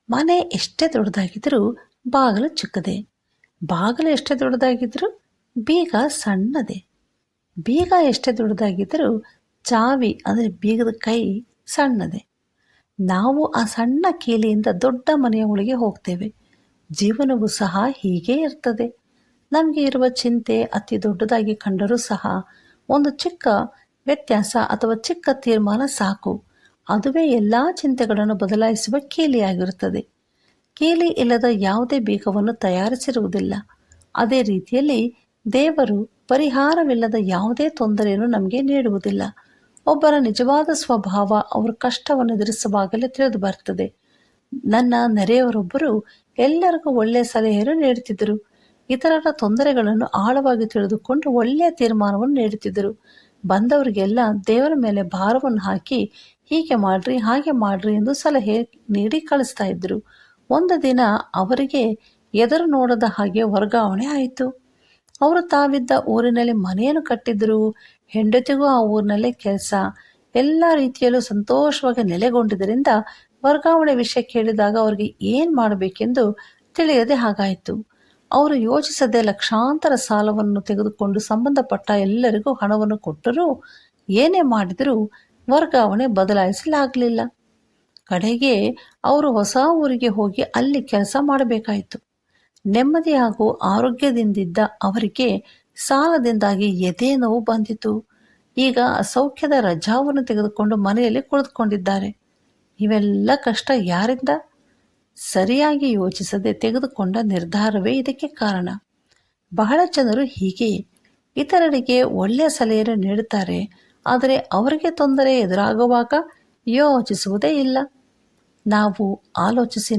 ಮನೆ ಎಷ್ಟೇ ದೊಡ್ಡದಾಗಿದ್ರೂ ಬಾಗಿಲು ಚಿಕ್ಕದೆ. ಬಾಗಿಲು ಎಷ್ಟೇ ದೊಡ್ಡದಾಗಿದ್ರೂ ಬೀಗ ಸಣ್ಣದೆ. ಬೀಗ ಎಷ್ಟೇ ದೊಡ್ಡದಾಗಿದ್ದರೂ ಚಾವಿ ಅಂದರೆ ಬೀಗದ ಕೈ ಸಣ್ಣದೆ. ನಾವು ಆ ಸಣ್ಣ ಕೀಲಿಯಿಂದ ದೊಡ್ಡ ಮನೆಯ ಒಳಗೆ ಹೋಗ್ತೇವೆ. ಜೀವನವೂ ಸಹ ಹೀಗೇ ಇರ್ತದೆ. ನಮಗೆ ಇರುವ ಚಿಂತೆ ಅತಿ ದೊಡ್ಡದಾಗಿ ಕಂಡರೂ ಸಹ ಒಂದು ಚಿಕ್ಕ ವ್ಯತ್ಯಾಸ ಅಥವಾ ಚಿಕ್ಕ ತೀರ್ಮಾನ ಸಾಕು, ಅದುವೇ ಎಲ್ಲ ಚಿಂತೆಗಳನ್ನು ಬದಲಾಯಿಸುವ ಕೀಲಿಯಾಗಿರುತ್ತದೆ. ಕೀಲಿ ಇಲ್ಲದ ಯಾವುದೇ ಬೀಗವನ್ನು ತಯಾರಿಸಿರುವುದಿಲ್ಲ. ಅದೇ ರೀತಿಯಲ್ಲಿ ದೇವರು ಪರಿಹಾರವಿಲ್ಲದ ಯಾವುದೇ ತೊಂದರೆಯನ್ನು ನಮಗೆ ನೀಡುವುದಿಲ್ಲ. ಒಬ್ಬರ ನಿಜವಾದ ಸ್ವಭಾವ ಅವರ ಕಷ್ಟವನ್ನು ಎದುರಿಸುವಾಗಲೇ ತಿಳಿದು ಬರ್ತದೆ. ನನ್ನ ನೆರೆಯವರೊಬ್ಬರು ಎಲ್ಲರಿಗೂ ಒಳ್ಳೆಯ ಸಲಹೆಯನ್ನು ನೀಡುತ್ತಿದ್ದರು. ಇತರರ ತೊಂದರೆಗಳನ್ನು ಆಳವಾಗಿ ತಿಳಿದುಕೊಂಡು ಒಳ್ಳೆಯ ತೀರ್ಮಾನವನ್ನು ನೀಡುತ್ತಿದ್ದರು. ಬಂದವರಿಗೆಲ್ಲ ದೇವರ ಮೇಲೆ ಭಾರವನ್ನು ಹಾಕಿ ಹೀಗೆ ಮಾಡ್ರಿ ಹಾಗೆ ಮಾಡ್ರಿ ಎಂದು ಸಲಹೆ ನೀಡಿ ಕಳಿಸ್ತಾ ಇದ್ರು. ಒಂದು ದಿನ ಅವರಿಗೆ ಎದುರು ನೋಡದ ಹಾಗೆ ವರ್ಗಾವಣೆ ಆಯಿತು. ಅವರು ತಾವಿದ್ದ ಊರಿನಲ್ಲಿ ಮನೆಯನ್ನು ಕಟ್ಟಿದ್ರು. ಹೆಂಡತಿಗೂ ಆ ಊರಿನಲ್ಲೇ ಕೆಲಸ. ಎಲ್ಲ ರೀತಿಯಲ್ಲೂ ಸಂತೋಷವಾಗಿ ನೆಲೆಗೊಂಡಿದ್ದರಿಂದ ವರ್ಗಾವಣೆ ವಿಷಯ ಕೇಳಿದಾಗ ಅವರಿಗೆ ಏನು ಮಾಡಬೇಕೆಂದು ತಿಳಿಯದೆ ಹಾಗಾಯಿತು. ಅವರು ಯೋಚಿಸದೆ ಲಕ್ಷಾಂತರ ಸಾಲವನ್ನು ತೆಗೆದುಕೊಂಡು ಸಂಬಂಧಪಟ್ಟ ಎಲ್ಲರಿಗೂ ಹಣವನ್ನು ಕೊಟ್ಟರೂ ಏನೇ ಮಾಡಿದರೂ ವರ್ಗಾವಣೆ ಬದಲಾಯಿಸಲಾಗಲಿಲ್ಲ. ಕಡೆಗೆ ಅವರು ಹೊಸ ಊರಿಗೆ ಹೋಗಿ ಅಲ್ಲಿ ಕೆಲಸ ಮಾಡಬೇಕಾಯಿತು. ನೆಮ್ಮದಿ ಹಾಗೂ ಆರೋಗ್ಯದಿಂದಿದ್ದ ಅವರಿಗೆ ಸಾಲದಿಂದಾಗಿ ಎದೆ ನೋವು ಬಂದಿತು. ಈಗ ಅಸೌಖ್ಯದ ರಜಾವನ್ನು ತೆಗೆದುಕೊಂಡು ಮನೆಯಲ್ಲಿ ಕುಳಿತುಕೊಂಡಿದ್ದಾರೆ. ಇವೆಲ್ಲ ಕಷ್ಟ ಯಾರಿಂದ? ಸರಿಯಾಗಿ ಯೋಚಿಸದೆ ತೆಗೆದುಕೊಂಡ ನಿರ್ಧಾರವೇ ಇದಕ್ಕೆ ಕಾರಣ. ಬಹಳ ಜನರು ಹೀಗೆಯೇ ಇತರರಿಗೆ ಒಳ್ಳೆಯ ಸಲಹೆಯನ್ನು ನೀಡುತ್ತಾರೆ, ಆದರೆ ಅವರಿಗೆ ತೊಂದರೆ ಎದುರಾಗುವಾಗ ಯೋಚಿಸುವುದೇ ಇಲ್ಲ. ನಾವು ಆಲೋಚಿಸಿ